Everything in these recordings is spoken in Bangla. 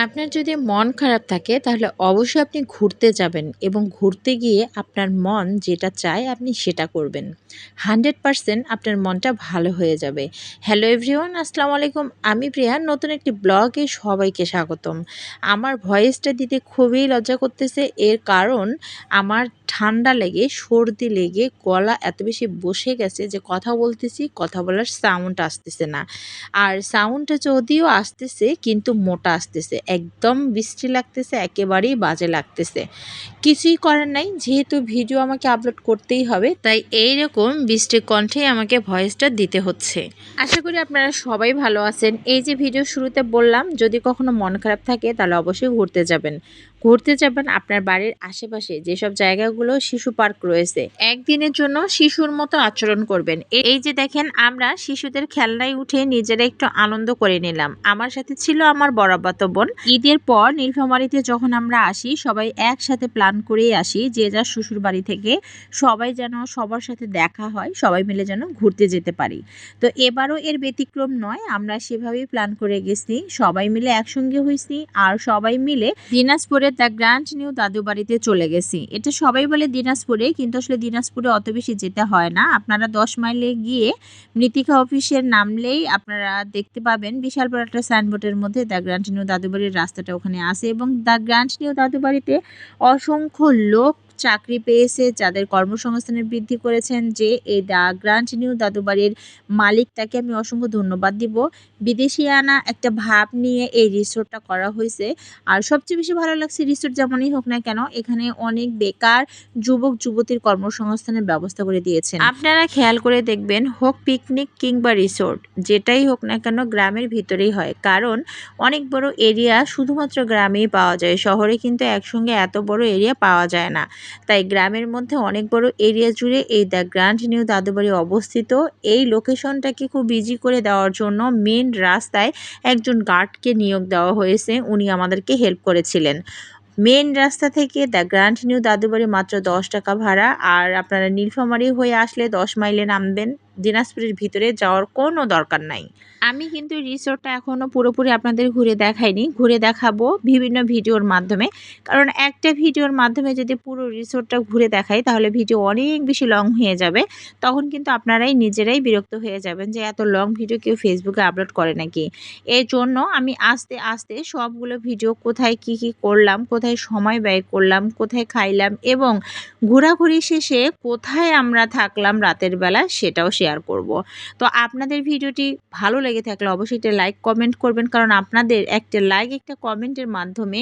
আপনার যদি মন খারাপ থাকে তাহলে অবশ্যই আপনি ঘুরতে যাবেন এবং ঘুরতে গিয়ে আপনার মন যেটা চায় আপনি সেটা করবেন। 100% আপনার মনটা ভালো হয়ে যাবে। হ্যালো এভরিওয়ান, আসসালামু আলাইকুম। আমি প্রিয়া, নতুন একটি ব্লগে সবাইকে স্বাগতম। আমার ভয়েসটা দিতে খুবই লজ্জা করতেছে, এর কারণ আমার ঠান্ডা লেগে সর্দি লেগে গলা এত বেশি বসে গেছে যে কথা বলতেছি, কথা বলার সাউন্ড আসতেছে না। আর সাউন্ডটা যদিও আসতেছে কিন্তু মোটা আসতেছে, একদম বিশ্রী লাগতেছে, একেবারেই বাজে লাগতেছে। কিছুই করার নাই, যেহেতু ভিডিও আমাকে আপলোড করতেই হবে, তাই এইরকম বিশ্রী কণ্ঠে আমাকে ভয়েসটা দিতে হচ্ছে। আশা করি আপনারা সবাই ভালো আছেন। এই যে ভিডিও শুরুতে বললাম, যদি কখনো মন খারাপ থাকে তাহলে অবশ্যই ঘুরতে যাবেন। ঘুরতে যাবেন আপনার বাড়ির আশেপাশে যেসব জায়গাগুলো শিশু পার্ক রয়েছে, একদিনের জন্য শিশুর মতো আচরণ করবেন। এই যে দেখেন, আমরা শিশুদের খেলনায় উঠে নিজেরা একটু আনন্দ করে নিলাম। আমার সাথে ছিল আমার বড়াবাতো বোন। ঈদের পর নীলফামারীতে যখন আমরা আসি, সবাই একসাথে প্ল্যান করেই আসি, যে যার শ্বশুর বাড়ি থেকে সবাই যেন সবার সাথে দেখা হয়, সবাই মিলে যেন ঘুরতে যেতে পারি। তো এবারও এর ব্যতিক্রম নয়, আমরা সেভাবেই প্ল্যান করে গেছি, সবাই মিলে একসঙ্গে হয়েছি আর সবাই মিলে দিনাজপুরের দ্য গ্র্যান্ড নিউ দাদু বাড়িতে চলে গেছি। এটা সবাই বলে দিনাজপুরে, কিন্তু আসলে দিনাজপুরে অত বেশি যেতে হয় না। আপনারা 10 মাইলে গিয়ে মৃত্তিকা অফিসের নামলেই আপনারা দেখতে পাবেন বিশাল বড় একটা সাইনবোর্ডের মধ্যে দ্য গ্র্যান্ড নিউ দাদু বাড়ির রাস্তাটা ওখানে আছে, এবং দ্য গ্র্যান্ড নিউ দাদু বাড়িতে অসংখ্য লোক চাকরি পেয়েছে, যাদের কর্মসংস্থানের বৃদ্ধি করেছেন। যে এই দ্য গ্র্যান্ড নিউ দাদু বাড়ির মালিক, তাকে আমি অসংখ্য ধন্যবাদ দিব। বিদেশি আনা একটা ভাব নিয়ে এই রিসোর্টটা করা হয়েছে। আর সবচেয়ে বেশি ভালো লাগছে, রিসোর্ট যেমনই হোক না কেন, এখানে অনেক বেকার যুবক যুবতীর কর্মসংস্থানের ব্যবস্থা করে দিয়েছেন। আপনারা খেয়াল করে দেখবেন, হোক পিকনিক কিংবা রিসোর্ট, যেটাই হোক না কেন গ্রামের ভিতরেই হয়, কারণ অনেক বড় এরিয়া শুধুমাত্র গ্রামেই পাওয়া যায়। শহরে কিন্তু একসঙ্গে এত বড় এরিয়া পাওয়া যায় না। তাই গ্রামের মধ্যে অনেক বড় এরিয়া জুড়ে এই দ্য গ্র্যান্ড নিউ দাদুবাড়ি অবস্থিত। এই লোকেশনটাকে খুব ইজি করে দেওয়ার জন্য মেন রাস্তায় একজন গার্ডকে নিয়োগ দেওয়া হয়েছে, উনি আমাদেরকে হেল্প করেছিলেন। মেন রাস্তা থেকে দ্য গ্র্যান্ড নিউ দাদুবাড়ি মাত্র 10 টাকা ভাড়া। আর আপনারা নীলফামারী হয়ে আসলে 10 মাইলে নামবেন, দিনাজপুরের ভিতরে যাওয়ার কোনো দরকার নাই। আমি কিন্তু রিসোর্টটা এখনও পুরোপুরি আপনাদের ঘুরে দেখাইনি, ঘুরে দেখাবো বিভিন্ন ভিডিওর মাধ্যমে। কারণ একটা ভিডিওর মাধ্যমে যদি পুরো রিসোর্টটা ঘুরে দেখাই তাহলে ভিডিও অনেক বেশি লং হয়ে যাবে। তখন কিন্তু আপনারাই নিজেরাই বিরক্ত হয়ে যাবেন যে এত লং ভিডিও কেউ ফেসবুকে আপলোড করে নাকি। এর জন্য আমি আস্তে আস্তে সবগুলো ভিডিও, কোথায় কি কি করলাম, কোথায় সময় ব্যয় করলাম, কোথায় খাইলাম এবং ঘোরাঘুরি শেষে কোথায় আমরা থাকলাম রাতের বেলা, সেটাও শেয়ার করব। তো আপনাদের ভিডিওটি ভালো লেগে থাকলে অবশ্যই একটা লাইক কমেন্ট করবেন, কারণ আপনাদের একটা লাইক একটা কমেন্টের মাধ্যমে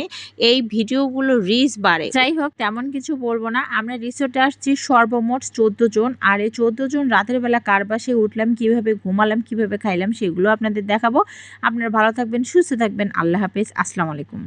এই ভিডিওগুলো রিচ বাড়ে। যাই হোক, তেমন কিছু বলবো না। আমরা রিসোর্টে আসছি সর্বমোট 14 জন, আর এই 14 জন রাতের বেলা কার বাসে উঠলাম, কিভাবে ঘুমালাম, কিভাবে খাইলাম, সেগুলো আপনাদের দেখাবো। আপনারা ভালো থাকবেন, সুস্থ থাকবেন। আল্লাহ হাফেজ, আসসালামু আলাইকুম।